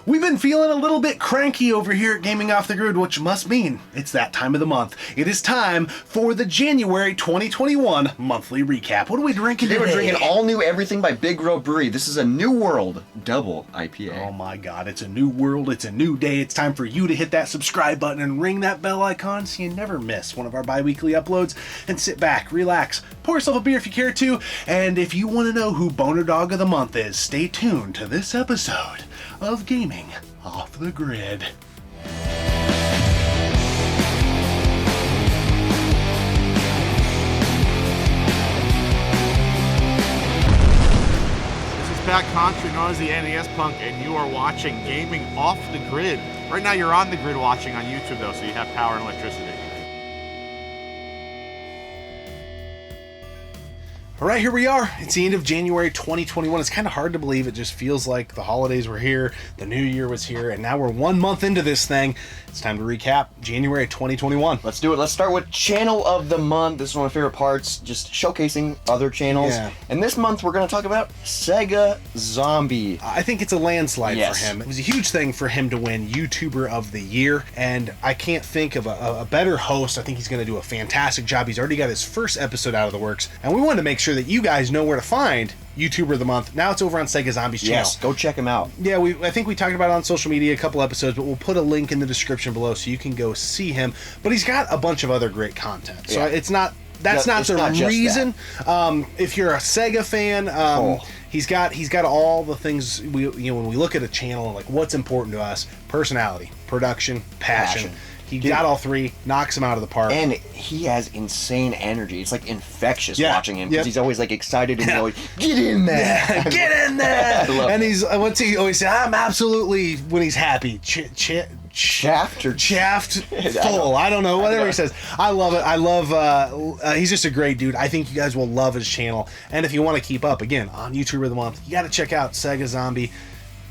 We've been feeling a little bit cranky over here at Gaming Off the Grid, which must mean it's that time of the month. It is time for the January 2021 monthly recap. What are we drinking today? We're drinking all new everything by Big Grove Brewery. This is a New World double IPA. Oh my God, it's a new world, it's a new day. It's time for you to hit that subscribe button and ring that bell icon so you never miss one of our bi-weekly uploads. And sit back, relax, pour yourself a beer if you care to, and if you want to know who Boner Dog of the Month is, stay tuned to this episode of Gaming Off the Grid. This is Pacmancase, known as the NES Punk, and you are watching Gaming Off the Grid. Right now you're on the grid watching on YouTube though, so you have power and electricity. All right, here we are. It's the end of January 2021. It's kind of hard to believe. It just feels like the holidays were here, the new year was here, and now we're 1 month into this thing. It's time to recap January 2021. Let's do it. Let's start with Channel of the Month. This is one of my favorite parts, just showcasing other channels. Yeah. And this month we're going to talk about Sega Zombie. I think it's a landslide Yes. for him. It was a huge thing for him to win YouTuber of the Year, and I can't think of a better host. I think he's going to do a fantastic job. He's already got his first episode out of the works, and we wanted to make sure that you guys know where to find YouTuber of the Month. Now it's over on Sega Zombie's channel. Yes, go check him out. Yeah, I think we talked about it on social media a couple episodes, but we'll put a link in the description below so you can go see him. But he's got a bunch of other great content. So Yeah. it's not the reason. If you're a Sega fan, he's got all the things when we look at a channel and like what's important to us: personality, production, passion. He got all three, knocks him out of the park. And he has insane energy. It's like infectious Yeah. watching him because Yep. he's always like excited and always, get in there. Get in there! love And it. he's, what's he always say? I'm absolutely, when he's happy, Shaft or chaffed full. I don't know, whatever he says. I love it. I love, he's just a great dude. I think you guys will love his channel. And if you want to keep up, again, on YouTuber of the Month, you got to check out Sega Zombie.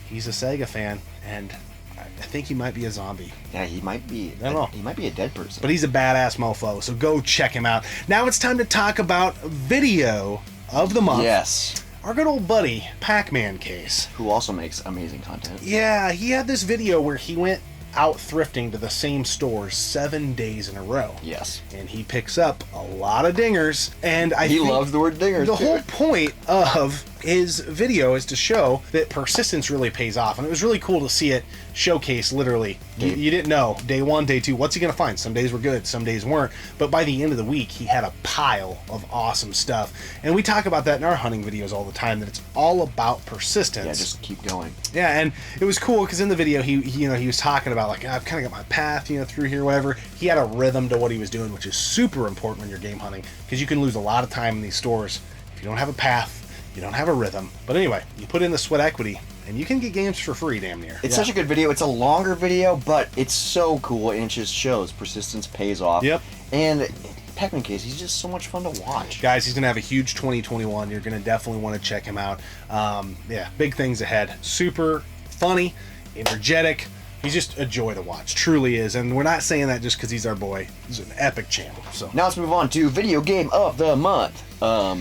He's a Sega fan, and I think he might be a zombie. Yeah, he might be. I don't know. He might be a dead person. But he's a badass mofo, so go check him out. Now it's time to talk about Video of the Month. Yes. Our good old buddy, Pacmancase. Who also makes amazing content. Yeah, he had this video where he went out thrifting to the same stores 7 days in a row. Yes. And he picks up a lot of dingers, and He loves the word dingers. The too. whole point of his video is to show that persistence really pays off, and it was really cool to see it showcase literally. You didn't know day one, day two, what's he gonna find? Some days were good, some days weren't, but by the end of the week he had a pile of awesome stuff. And we talk about that in our hunting videos all the time, that it's all about persistence. Yeah, just keep going. Yeah, and it was cool because in the video he was talking about like, I've kind of got my path through here, whatever. He had a rhythm to what he was doing, which is super important when you're game hunting, because you can lose a lot of time in these stores if you don't have a path, you don't have a rhythm. But anyway, you put in the sweat equity and you can get games for free damn near. It's such a good video. It's a longer video, but it's so cool, and it just shows persistence pays off. Yep. And Pacmancase, he's just so much fun to watch. Guys, he's gonna have a huge 2021. You're gonna definitely want to check him out. Yeah, big things ahead. Super funny, energetic. He's just a joy to watch, truly is. And we're not saying that just because he's our boy. He's an epic channel. So Now let's move on to Video Game of the Month. Oh,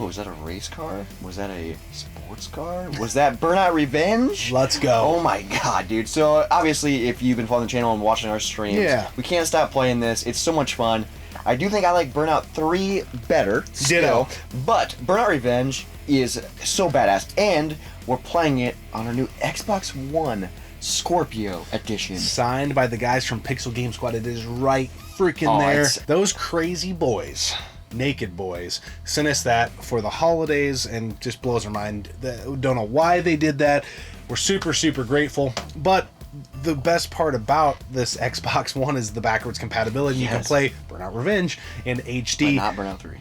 was that a race car? Was that a sports car? Was that Burnout Revenge? let's go. Oh my god, dude. So obviously, if you've been following the channel and watching our streams, Yeah. we can't stop playing this. It's so much fun. I do think I like Burnout 3 better Ditto. still, but Burnout Revenge is so badass, and we're playing it on our new Xbox One Scorpio edition. Signed by the guys from Pixel Game Squad. It is right freaking there. Those crazy boys, naked boys, sent us that for the holidays, and just blows our mind. Don't know why they did that. We're super, super grateful. But the best part about this Xbox One is the backwards compatibility. You can Yes. play Burnout Revenge in HD. But not Burnout 3.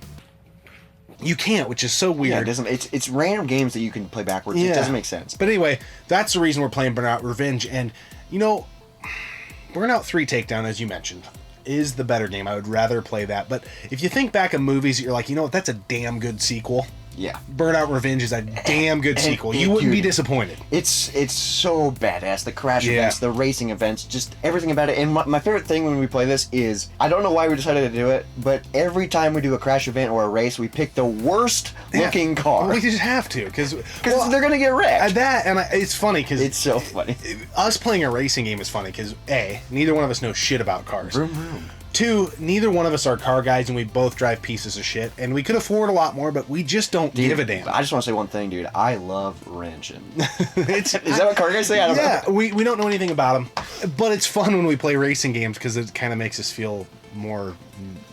You can't, which is so Yeah, weird. it doesn't. It's random games that you can play backwards. Yeah. It doesn't make sense. But anyway, that's the reason we're playing Burnout Revenge. And, Burnout 3 Takedown, as you mentioned, is the better game. I would rather play that. But if you think back of movies, you're like, that's a damn good sequel. Yeah. Burnout Revenge is a damn good sequel. You wouldn't be disappointed. It's so badass. The crash events, the racing events, just everything about it. And my favorite thing when we play this is, I don't know why we decided to do it, but every time we do a crash event or a race, we pick the worst looking car. We just have to, because they're going to get wrecked. It's funny, because... It's so funny. Us playing a racing game is funny, because A, neither one of us knows shit about cars. Vroom, vroom. 2, neither one of us are car guys, and we both drive pieces of shit, and we could afford a lot more, but we just don't give a damn. I just want to say one thing, dude. I love wrenching. Is that what car guys say? I don't know. We don't know anything about them, but it's fun when we play racing games, because it kind of makes us feel more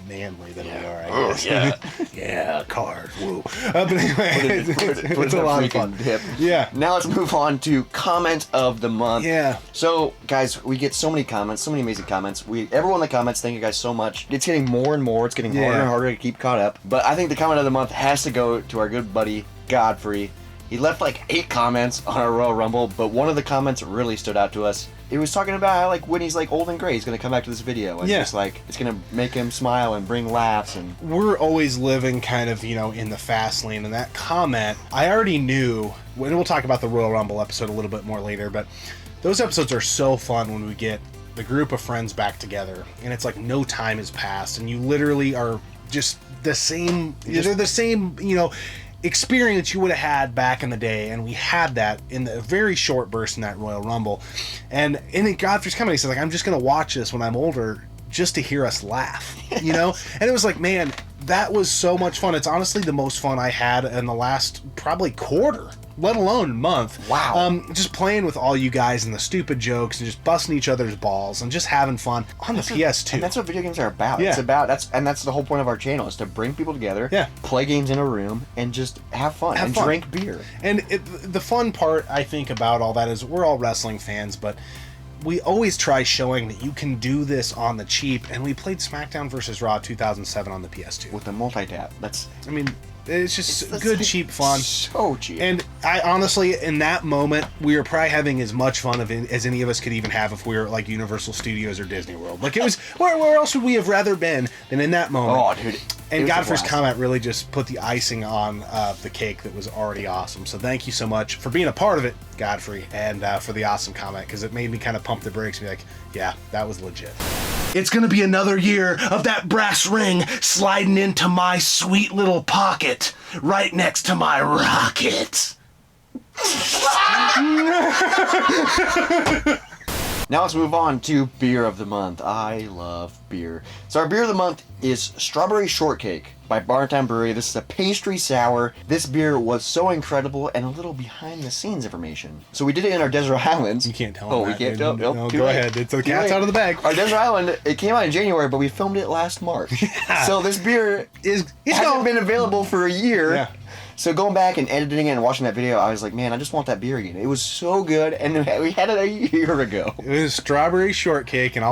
manly than we are, I guess. Yeah. Yeah, cars. Woo. But anyway, it's a lot of fun. Hip. Yeah. Now let's move on to comment of the month. Yeah. So, guys, we get so many comments, so many amazing comments. Everyone in the comments, thank you guys so much. It's getting more and more. It's getting harder and harder to keep caught up. But I think the comment of the month has to go to our good buddy, Godfrey. He left like 8 comments on our Royal Rumble, but one of the comments really stood out to us. It was talking about how, like, when he's like old and gray, he's gonna come back to this video and just like it's gonna make him smile and bring laughs. And we're always living kind of, in the fast lane. And that comment, I already knew. And we'll talk about the Royal Rumble episode a little bit more later, but those episodes are so fun when we get the group of friends back together, and it's like no time has passed, and you literally are just the same. They're the same, experience you would have had back in the day, and we had that in the very short burst in that Royal Rumble. And in Godfrey's comment, he says, like, I'm just gonna watch this when I'm older just to hear us laugh, And it was like, man, that was so much fun. It's honestly the most fun I had in the last probably quarter, let alone month. Wow. Just playing with all you guys and the stupid jokes and just busting each other's balls and just having fun on the PS2. And that's what video games are about. Yeah. It's about that's the whole point of our channel, is to bring people together, play games in a room, and just have fun and drink beer. And the fun part, I think, about all that is we're all wrestling fans, but we always try showing that you can do this on the cheap, and we played SmackDown vs. Raw 2007 on the PS2 with the multi-tap. It's just good, cheap fun. So cheap. And I honestly, in that moment, we were probably having as much fun as any of us could even have if we were at like Universal Studios or Disney World. Like, it was, where else would we have rather been than in that moment? Oh, dude. And Godfrey's comment really just put the icing on the cake that was already awesome. So thank you so much for being a part of it, Godfrey, and for the awesome comment, because it made me kind of pump the brakes and be like, yeah, that was legit. It's gonna be another year of that brass ring sliding into my sweet little pocket, right next to my rocket. Now let's move on to beer of the month. I love beer. So our beer of the month is Strawberry Shortcake by Barntown Brewery. This is a pastry sour. This beer was so incredible, and a little behind the scenes information. So we did it in our Desert Islands. You can't tell them we can't tell. No, go ahead. It's the cat's out of the bag. Our Desert Island, it came out in January, but we filmed it last March. Yeah. So this beer hasn't been available for a year. Yeah. So going back and editing it and watching that video, I was like, man, I just want that beer again. It was so good, and we had it a year ago. It was Strawberry Shortcake, and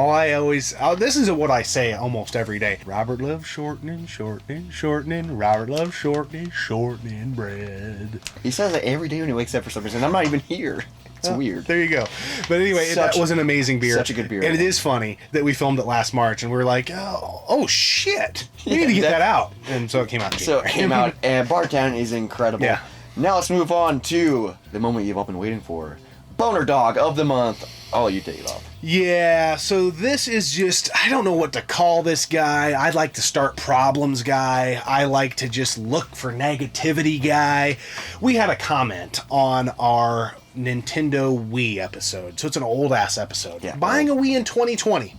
this is what I say almost every day. Robert loves shortening, shortening, shortening. Robert loves shortening, shortening bread. He says that every day when he wakes up for some reason. I'm not even here. It's weird. There you go. But anyway, that was an amazing beer. Such a good beer. And it is funny that we filmed it last March, and we were like, oh shit. We need to get that out. And so it came out in January. So it came out, and Bartown is incredible. Yeah. Now let's move on to the moment you've all been waiting for. Boner Dog of the month. Oh, you take it off. Yeah, so this is just, I don't know what to call this guy. I like to start problems guy. I like to just look for negativity guy. We had a comment on our Nintendo Wii episode. So it's an old ass episode. Yeah, buying a Wii in 2020.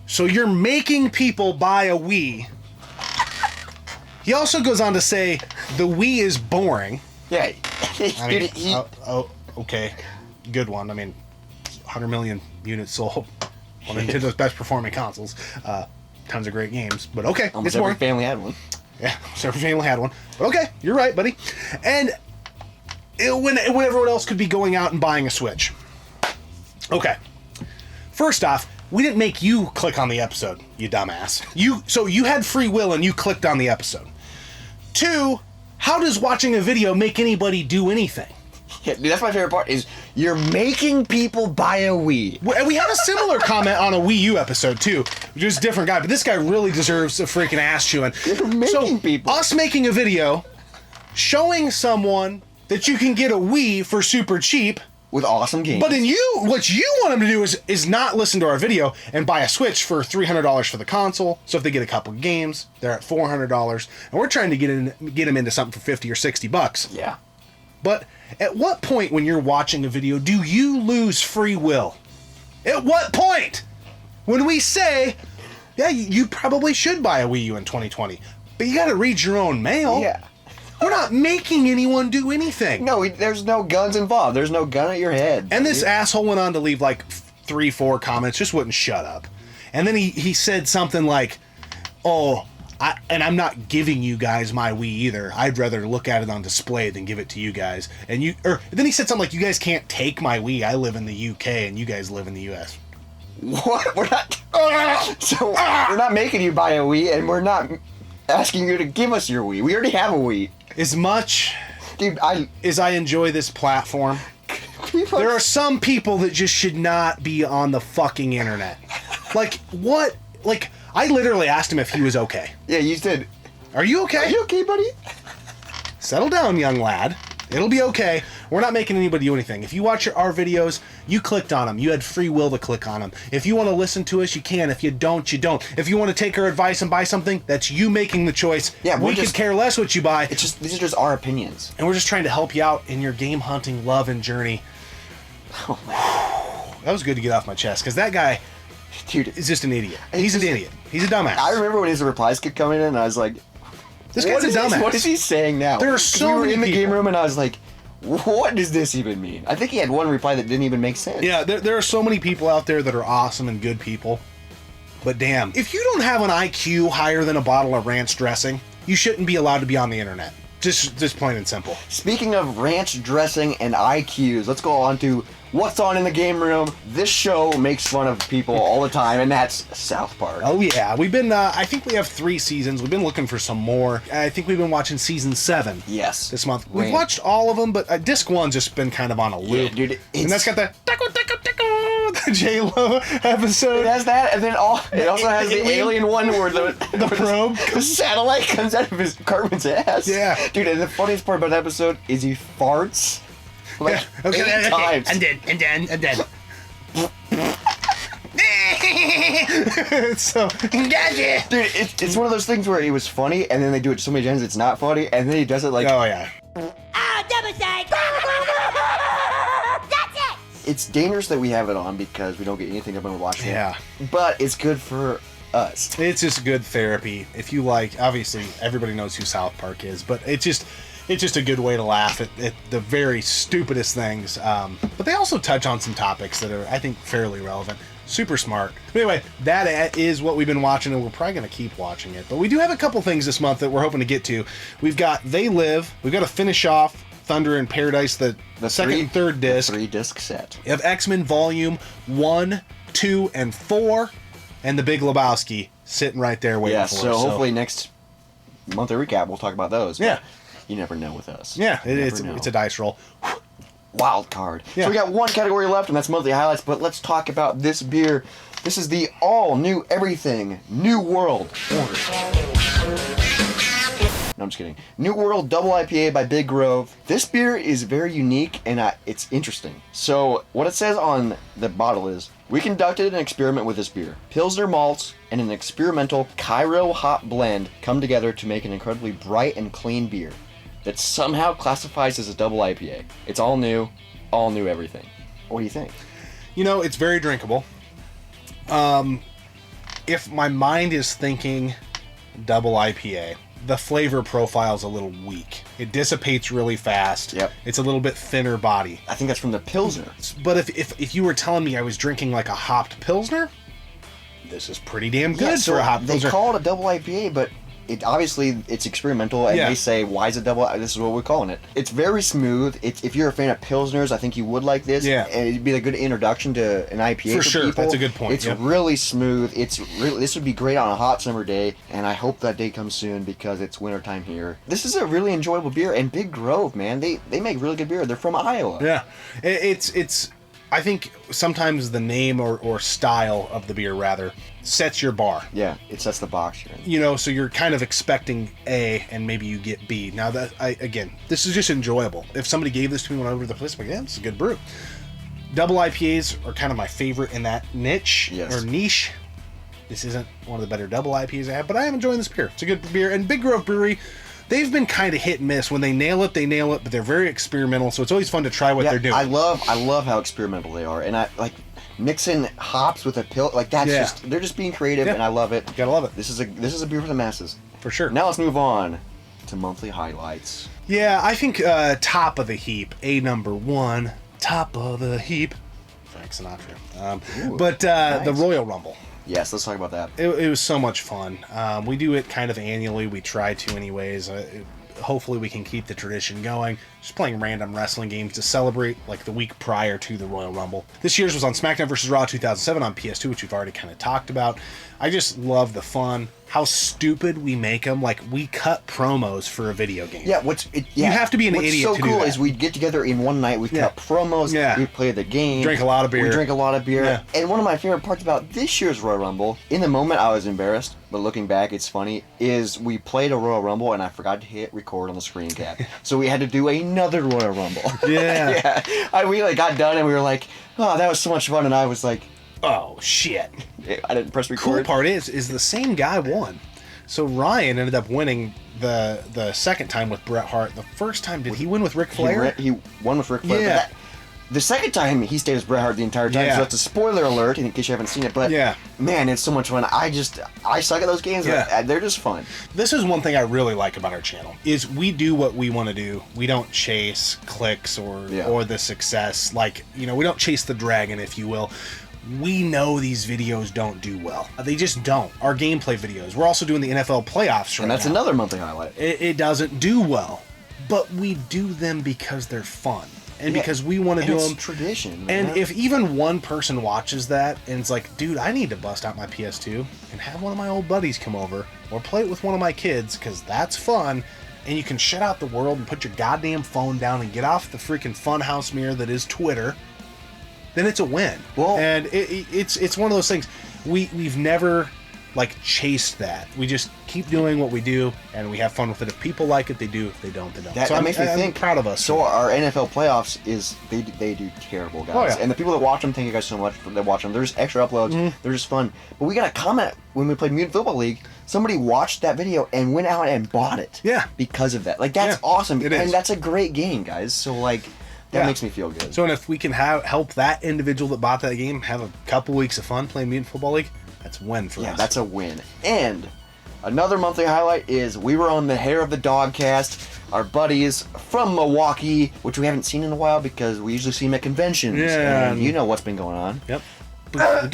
So you're making people buy a Wii. He also goes on to say the Wii is boring. Yeah. Okay. Good one. I mean, 100 million units sold. One of Nintendo's best performing consoles. Tons of great games. But okay, almost it's every boring. family had one. Yeah, every family had one. But okay, you're right, buddy. And when everyone else could be going out and buying a Switch. Okay. First off, we didn't make you click on the episode, you dumbass. So you had free will and you clicked on the episode. 2, how does watching a video make anybody do anything? Yeah, dude, that's my favorite part, is you're making people buy a Wii. We had a similar comment on a Wii U episode, too. Just a different guy, but this guy really deserves a freaking ass chewing. You're making people. Us making a video showing someone that you can get a Wii for super cheap. With awesome games. But what you want them to do is not listen to our video and buy a Switch for $300 for the console. So if they get a couple of games, they're at $400, and we're trying to get them into something for 50 or 60 bucks. Yeah. But at what point when you're watching a video do you lose free will? At what point? When we say, yeah, you probably should buy a Wii U in 2020, but you got to read your own mail. Yeah. We're not making anyone do anything. No, there's no guns involved. There's no gun at your head. And this asshole went on to leave like 3-4 comments, just wouldn't shut up. And then he said something like, oh, I'm not giving you guys my Wii either. I'd rather look at it on display than give it to you guys. Then he said something like, you guys can't take my Wii. I live in the UK and you guys live in the US. What? We're not making you buy a Wii, and we're not asking you to give us your Wii. We already have a Wii. As much Dude, as I enjoy this platform, there are some people that just should not be on the fucking internet. Like, what? Like, I literally asked him if he was okay. Yeah, you said, are you okay? are you okay, buddy? Settle down, young lad. It'll be okay. We're not making anybody do anything. If you watch our videos, you clicked on them. You had free will to click on them. If you want to listen to us, you can. If you don't, you don't. If you want to take our advice and buy something, that's you making the choice. Yeah, we could care less what you buy. These are just our opinions. And we're just trying to help you out in your game hunting love and journey. Oh, man. That was good to get off my chest, because that guy, dude, is just an idiot. He's an idiot. He's a dumbass. I remember when his replies kept coming in, and I was like, this guy's a dumbass. What is he saying now? There are so many in the people. game room, and I was like, what does this even mean? I think he had one reply that didn't even make sense. Yeah, there are so many people out there that are awesome and good people. But damn, if you don't have an IQ higher than a bottle of ranch dressing, you shouldn't be allowed to be on the internet. Just plain and simple. Speaking of ranch dressing and IQs, let's go on to what's on in the game room. This show makes fun of people all the time, and that's South Park. Oh yeah, we've been, I think we have 3 seasons. We've been looking for some more. I think we've been watching season 7. Yes. This month. We've watched all of them, but disc 1's just been kind of on a loop. Yeah, dude, and that's got the the J-Lo episode. It has that, and then it also has the alien one where the probe, the satellite comes out of his Cartman's ass. Yeah. Dude, and the funniest part about that episode is he farts like 8 times. And then. So, gotcha. Dude, it's one of those things where it was funny, and then they do it so many times it's not funny, and then he does it like, oh yeah. It's dangerous that we have it on because we don't get anything up when we're watching Yeah. it. But it's good for us. It's just good therapy. If you like, obviously everybody knows who South Park is, but it's just a good way to laugh at the very stupidest things. But they also touch on some topics that are, I think, fairly relevant. Super smart. But anyway, that is what we've been watching, and we're probably going to keep watching it. But we do have a couple things this month that we're hoping to get to. We've got They Live. We've got to finish off Thunder in Paradise, the second and third disc. 3-disc set. You have X-Men Volume 1, 2, and 4, and The Big Lebowski sitting right there waiting for us. So hopefully next monthly recap we'll talk about those. Yeah. You never know with us. Yeah, it's a dice roll. Wild card. Yeah. So we got one category left, and that's monthly highlights, but let's talk about this beer. This is the all-new everything, New World Order. No, I'm just kidding. New World Double IPA by Big Grove. This beer is very unique, and it's interesting. So what it says on the bottle is, we conducted an experiment with this beer. Pilsner malts and an experimental Cairo hop blend come together to make an incredibly bright and clean beer that somehow classifies as a double IPA. It's all new everything. What do you think? You know, it's very drinkable. If my mind is thinking double IPA, the flavor profile's a little weak. It dissipates really fast. Yep. It's a little bit thinner body. I think that's from the Pilsner. But if you were telling me I was drinking like a hopped Pilsner, this is pretty damn good for a hopped They Pilsner. call it a double IPA, but it's experimental, and they say, why is it double? This is what we're calling it. It's very smooth. If you're a fan of Pilsners, I think you would like this. Yeah. And it'd be a good introduction to an IPA for sure. people. That's a good point. It's really smooth. This would be great on a hot summer day, and I hope that day comes soon because it's wintertime here. This is a really enjoyable beer, and Big Grove, man, they make really good beer. They're from Iowa. Yeah. It's I think sometimes the name or style of the beer, rather, sets your bar. Yeah, it sets the box you're in. You know, so you're kind of expecting A, and maybe you get B. Now, again, this is just enjoyable. If somebody gave this to me when I went over to the place, I'm like, yeah, it's a good brew. Double IPAs are kind of my favorite in that niche, or niche. This isn't one of the better double IPAs I have, but I am enjoying this beer. It's a good beer. And Big Grove Brewery, they've been kind of hit and miss. When they nail it, but they're very experimental, so it's always fun to try what they're doing. I love how experimental they are. And I like mixing hops with a pill, like that's just, they're just being creative, and I love it. Gotta love it. This is a beer for the masses. For sure. Now let's move on to monthly highlights. Yeah, I think top of the heap, number one, top of the heap, Frank Sinatra. But nice. The Royal Rumble. Yes, let's talk about that. It was so much fun. We do it kind of annually. We try to anyways. Hopefully we can keep the tradition going. Just playing random wrestling games to celebrate like the week prior to the Royal Rumble. This year's was on SmackDown vs. Raw 2007 on PS2, which we've already kind of talked about. I just love the fun. How stupid we make them. Like, we cut promos for a video game. Yeah, you have to be an idiot to do that. What's so cool is we'd get together in one night, we'd cut promos, we'd play the game. Drink a lot of beer. We drink a lot of beer. And one of my favorite parts about this year's Royal Rumble, in the moment I was embarrassed, but looking back it's funny, is we played a Royal Rumble and I forgot to hit record on the screen cap. So we had to do another Royal Rumble. Yeah. We like got done and we were like, oh, that was so much fun, and I was like, oh shit. I didn't press record. Cool part is the same guy won. So Ryan ended up winning the second time with Bret Hart. The first time, did he win with Ric Flair? He won with Ric Flair. Yeah. The second time, he stayed as Bret Hart the entire time, so that's a spoiler alert in case you haven't seen it. But man, it's so much fun. I suck at those games. Yeah. They're just fun. This is one thing I really like about our channel, is we do what we want to do. We don't chase clicks or the success. Like, we don't chase the dragon, if you will. We know these videos don't do well. They just don't. Our gameplay videos. We're also doing the NFL playoffs right now. And that's another monthly highlight. It doesn't do well. But we do them because they're fun. And because we want to do them. It's tradition. Man. And if even one person watches that and it's like, dude, I need to bust out my PS2 and have one of my old buddies come over, or play it with one of my kids, because that's fun, and you can shut out the world and put your goddamn phone down and get off the freaking funhouse mirror that is Twitter, then it's a win. Well, and it's one of those things. We've never chased that. We just keep doing what we do, and we have fun with it. If people like it, they do. If they don't, they don't. That makes me think. I'm proud of us. So our NFL playoffs they do terrible, guys. Oh, yeah. And the people that watch them, thank you guys so much for that watch them. There's extra uploads. Mm-hmm. They're just fun. But we got a comment when we played Mutant Football League. Somebody watched that video and went out and bought it. Yeah. Because of that. That's awesome. It is. And that's a great game, guys. So that makes me feel good. So, and if we can help that individual that bought that game have a couple weeks of fun playing Mutant Football League, that's a win for us. Yeah, that's a win. And another monthly highlight is we were on the Hair of the Dogcast. Our buddies from Milwaukee, which we haven't seen in a while because we usually see them at conventions. Yeah. And you know what's been going on. Yep. COVID.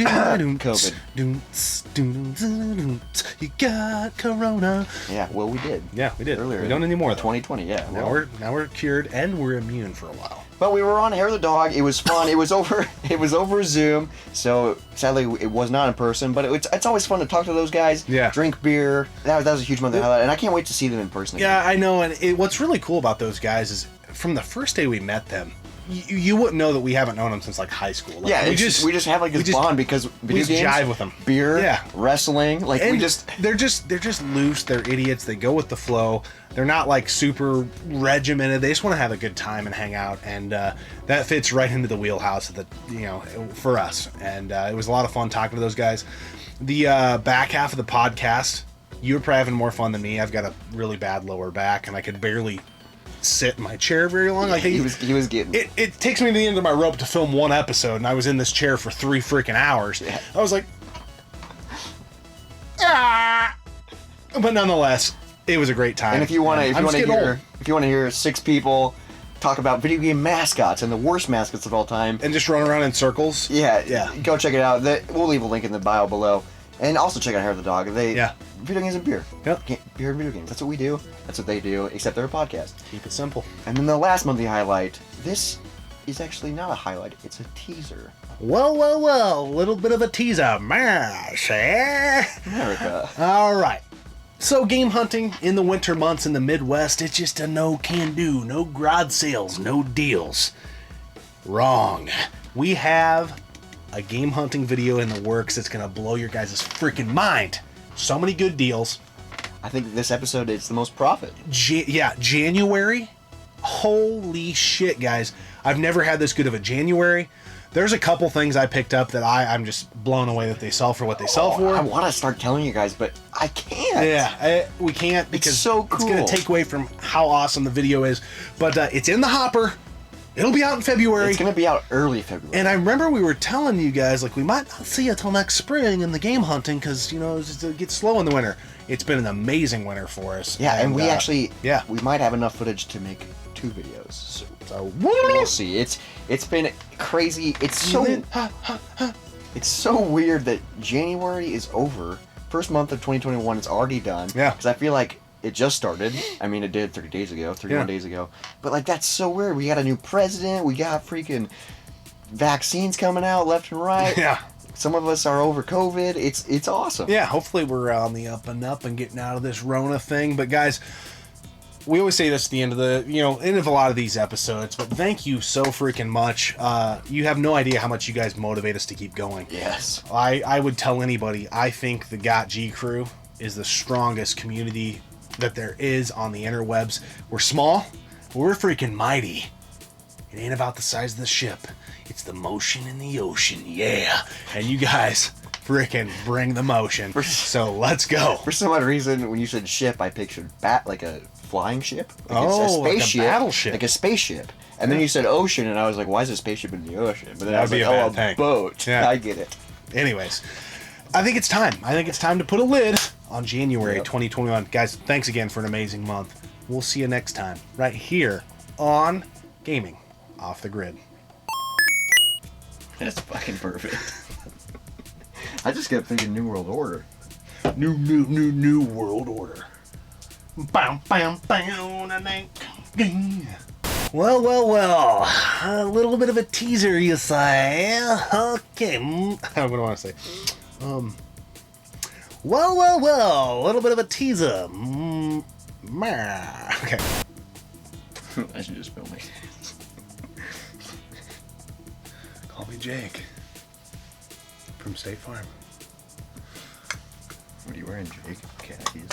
You got Corona. Yeah, well, we did. Yeah, we did. Earlier. We don't anymore. 2020, yeah. Now we're cured and we're immune for a while. But we were on Hair of the Dog. It was fun. It was over Zoom. So sadly, it was not in person. But it's always fun to talk to those guys. Yeah. Drink beer. That was a huge monthly highlight, and I can't wait to see them in person again. Yeah, I know. And what's really cool about those guys is from the first day we met them, you wouldn't know that we haven't known them since high school. We just have this bond because video games, jive with them. Beer, wrestling, they're just loose. They're idiots. They go with the flow. They're not super regimented. They just want to have a good time and hang out, and that fits right into the wheelhouse of for us. And it was a lot of fun talking to those guys. The back half of the podcast, you were probably having more fun than me. I've got a really bad lower back, and I could barely sit in my chair very long. He was getting it takes me to the end of my rope to film one episode, and I was in this chair for 3 freaking hours. Yeah. I was like, but nonetheless, it was a great time. And if you want to hear 6 people talk about video game mascots and the worst mascots of all time, and just run around in circles, go check it out. We'll leave a link in the bio below. And also check out Hair of the Dog. Video games and beer. Yep. Beer and video games. That's what we do. That's what they do, except they're a podcast. Keep it simple. And then the last monthly highlight. This is actually not a highlight. It's a teaser. Well. A little bit of a teaser. Mash, eh? America. All right. So game hunting in the winter months in the Midwest, it's just a no can do. No garage sales, no deals. Wrong. We have a game hunting video in the works that's going to blow your guys' freaking mind. So many good deals. I think this episode is the most profit. January. Holy shit, guys. I've never had this good of a January. There's a couple things I picked up that I'm just blown away that they sell for what they sell for. I want to start telling you guys, but I can't. Yeah, we can't because it's so cool. It's going to take away from how awesome the video is. But it's in the hopper. It'll be out in February. It's going to be out early February. And I remember we were telling you guys, like, we might not see it till next spring in the game hunting because, you know, it gets slow in the winter. It's been an amazing winter for us. Yeah, and we actually, yeah, we might have enough footage to make 2 videos. So we'll see. It's been crazy. It's so weird that January is over. First month of 2021 is already done. Yeah. Because I feel like it just started. I mean, it did 31 days ago. But, like, that's so weird. We got a new president. We got freaking vaccines coming out left and right. Yeah. Some of us are over COVID. It's awesome. Yeah, hopefully we're on the up and up and getting out of this Rona thing. But, guys, we always say this at the end of end of a lot of these episodes, but thank you so freaking much. You have no idea how much you guys motivate us to keep going. Yes. I would tell anybody, I think the Got G crew is the strongest community that there is on the interwebs. We're small, but we're freaking mighty. It ain't about the size of the ship. It's the motion in the ocean, yeah. And you guys freaking bring the motion. So let's go. For some odd reason, when you said ship, I pictured like a flying ship. Like a spaceship, like a battleship. Like a spaceship. And then you said ocean, and I was like, why is a spaceship in the ocean? But then I was like, a boat. Yeah. I get it. Anyways, I think it's time. I think it's time to put a lid on January 2021. Guys, thanks again for an amazing month. We'll see you next time, right here on Gaming Off the Grid. That's fucking perfect. I just kept thinking New World Order. New World Order. Bam, bam, bam, well. A little bit of a teaser, you say. Okay. What do I want to say? Well. A little bit of a teaser. Okay. I should just film it. Call me Jake. From State Farm. What are you wearing, Jake? Khakis.